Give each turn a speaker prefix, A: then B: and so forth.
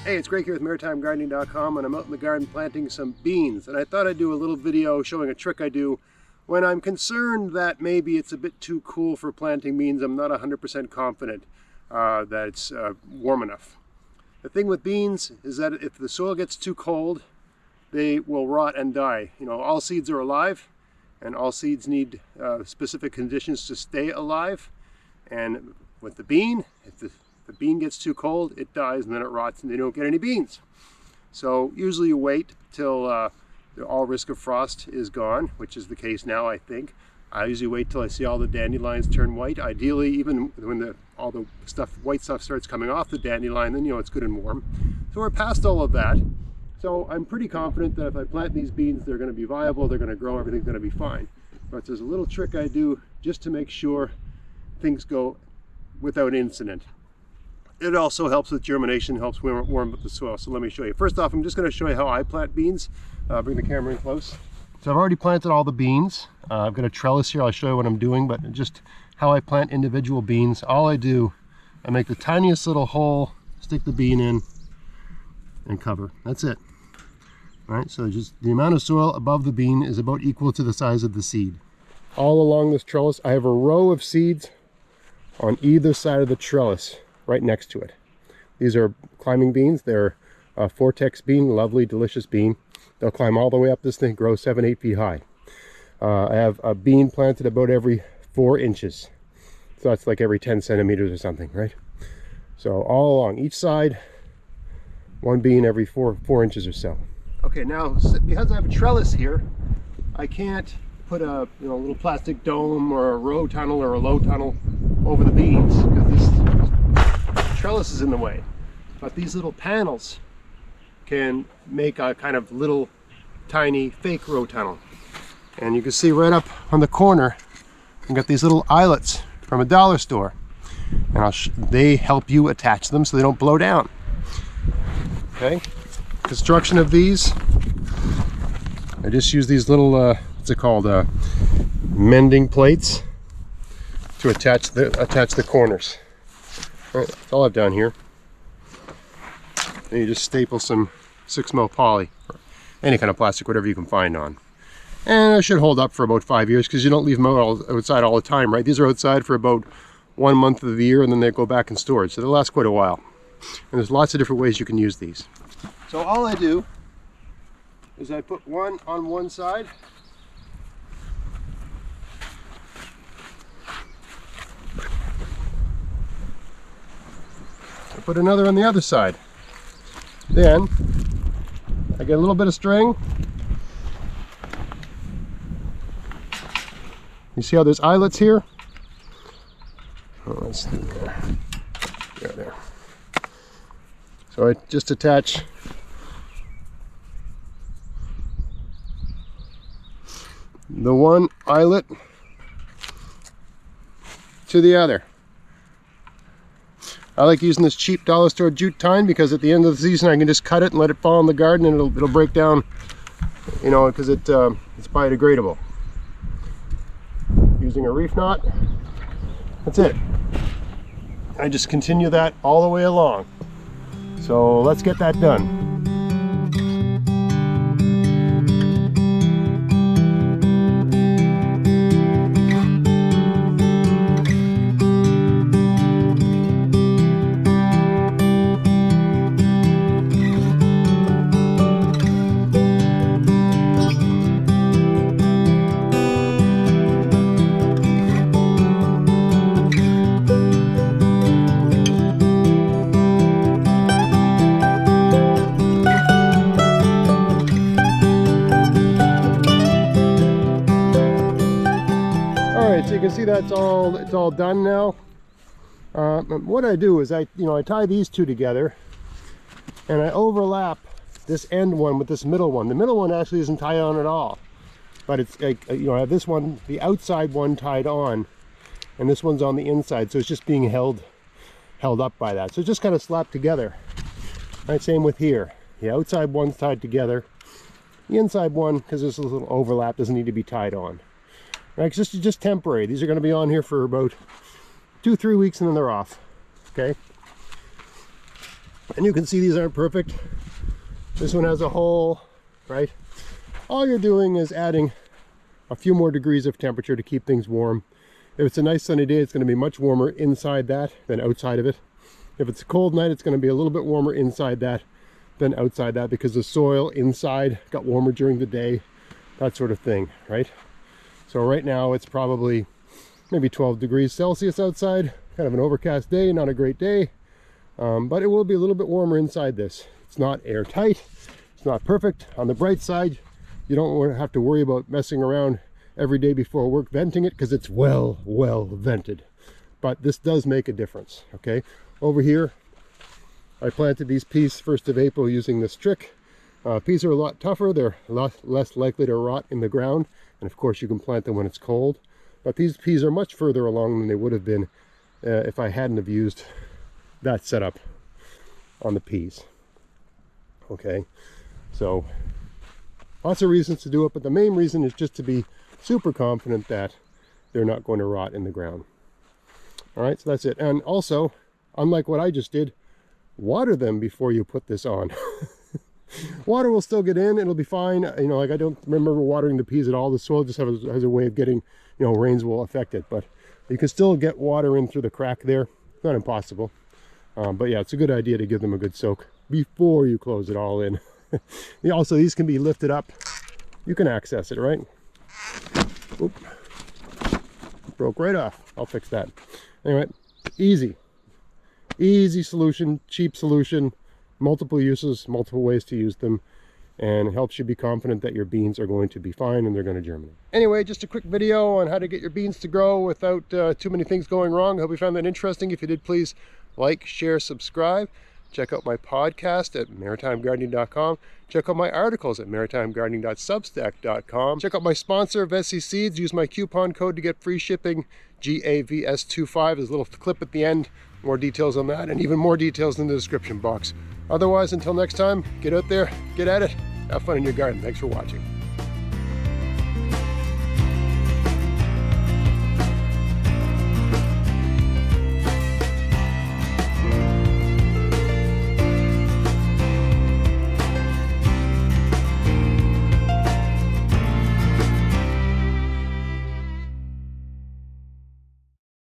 A: Hey, it's Greg here with MaritimeGardening.com, and I'm out in the garden planting some beans. And I thought I'd do a little video showing a trick I do when I'm concerned that maybe it's a bit too cool for planting beans. I'm not 100% confident that it's warm enough. The thing with beans is that if the soil gets too cold, they will rot and die. You know, all seeds are alive, and all seeds need specific conditions to stay alive. And with the bean, if the bean gets too cold, it dies, and then it rots, and they don't get any beans. So usually you wait till all risk of frost is gone, which is the case now, I think. I usually wait till I see all the dandelions turn white. Ideally, even when all the white stuff starts coming off the dandelion, then you know it's good and warm. So we're past all of that. So I'm pretty confident that if I plant these beans, they're going to be viable, they're going to grow, everything's going to be fine. But there's a little trick I do just to make sure things go without incident. It also helps with germination, helps warm up the soil. So let me show you. First off, I'm just going to show you how I plant beans. Bring the camera in close. So I've already planted all the beans. I've got a trellis here. I'll show you what I'm doing, but just how I plant individual beans. All I do, I make the tiniest little hole, stick the bean in, and cover. That's it. All right, so just the amount of soil above the bean is about equal to the size of the seed. All along this trellis, I have a row of seeds on either side of the trellis, right next to it. These are climbing beans. They're a Vortex bean, lovely, delicious bean. They'll climb all the way up this thing, grow 7-8 feet high. I have a bean planted about every 4 inches. So that's like every 10 centimeters or something, right? So all along each side, one bean every 4 inches or so. Okay, now because I have a trellis here, I can't put a little plastic dome or a row tunnel or a low tunnel over the beans because this trellis is in the way. But these little panels can make a kind of little tiny fake row tunnel. And you can see right up on the corner, I've got these little eyelets from a dollar store. And they help you attach them so they don't blow down. Okay, construction of these, I just use these little, what's it called, mending plates to attach the corners. All right, that's all I've done here. Then you just staple some 6mm poly, or any kind of plastic, whatever you can find on. And it should hold up for about 5 years because you don't leave them outside all the time, right? These are outside for about 1 month of the year, and then they go back in storage. So they'll last quite a while. And there's lots of different ways you can use these. So all I do is I put one on one side. I put another on the other side. Then I get a little bit of string. You see how there's eyelets here? Oh, let's see there. Yeah, there. So I just attach the one eyelet to the other. I like using this cheap dollar store jute tine because at the end of the season I can just cut it and let it fall in the garden, and it'll break down, you know, because it's biodegradable. Using a reef knot, that's it. I just continue that all the way along. So let's get that done. So you can see that's it's all done now. What I do is I tie these two together, and I overlap this end one with this middle one. The middle one actually isn't tied on at all, but it's like, I have this one, the outside one, tied on, and this one's on the inside, so it's just being held up by that. So it's just kind of slapped together. Right, same with here. The outside one's tied together. The inside one, because there's a little overlap, doesn't need to be tied on. Right, it's just temporary. These are going to be on here for about 2-3 weeks, and then they're off. Okay. And you can see these aren't perfect. This one has a hole, right? All you're doing is adding a few more degrees of temperature to keep things warm. If it's a nice sunny day, it's going to be much warmer inside that than outside of it. If it's a cold night, it's going to be a little bit warmer inside that than outside that, because the soil inside got warmer during the day, that sort of thing, right? So right now it's probably maybe 12 degrees Celsius outside, kind of an overcast day, not a great day, but it will be a little bit warmer inside this. It's not airtight, it's not perfect. On the bright side, you don't have to worry about messing around every day before work venting it, because it's well vented. But this does make a difference, okay? Over here, I planted these peas 1st of April using this trick. Peas are a lot tougher, they're a lot less likely to rot in the ground, and of course you can plant them when it's cold. But these peas are much further along than they would have been if I hadn't have used that setup on the peas. Okay, so lots of reasons to do it, but the main reason is just to be super confident that they're not going to rot in the ground. All right, so that's it. And also, unlike what I just did, water them before you put this on. Water will still get in, it'll be fine. You know, like I don't remember watering the peas at all. The soil just has a way of getting, you know, rains will affect it, but you can still get water in through the crack there. It's not impossible. But yeah, it's a good idea to give them a good soak before you close it all in. Also, these can be lifted up. You can access it, right? Oop. Broke right off. I'll fix that. Anyway, easy solution, cheap solution, multiple uses, multiple ways to use them, and it helps you be confident that your beans are going to be fine and they're going to germinate. Anyway, just a quick video on how to get your beans to grow without too many things going wrong. I hope you found that interesting. If you did, please like, share, subscribe. Check out my podcast at maritimegardening.com. Check out my articles at maritimegardening.substack.com. Check out my sponsor, Vessi Seeds. Use my coupon code to get free shipping, GAVS25. There's a little clip at the end. More details on that, and even more details in the description box. Otherwise, until next time, get out there, get at it, have fun in your garden. Thanks for watching.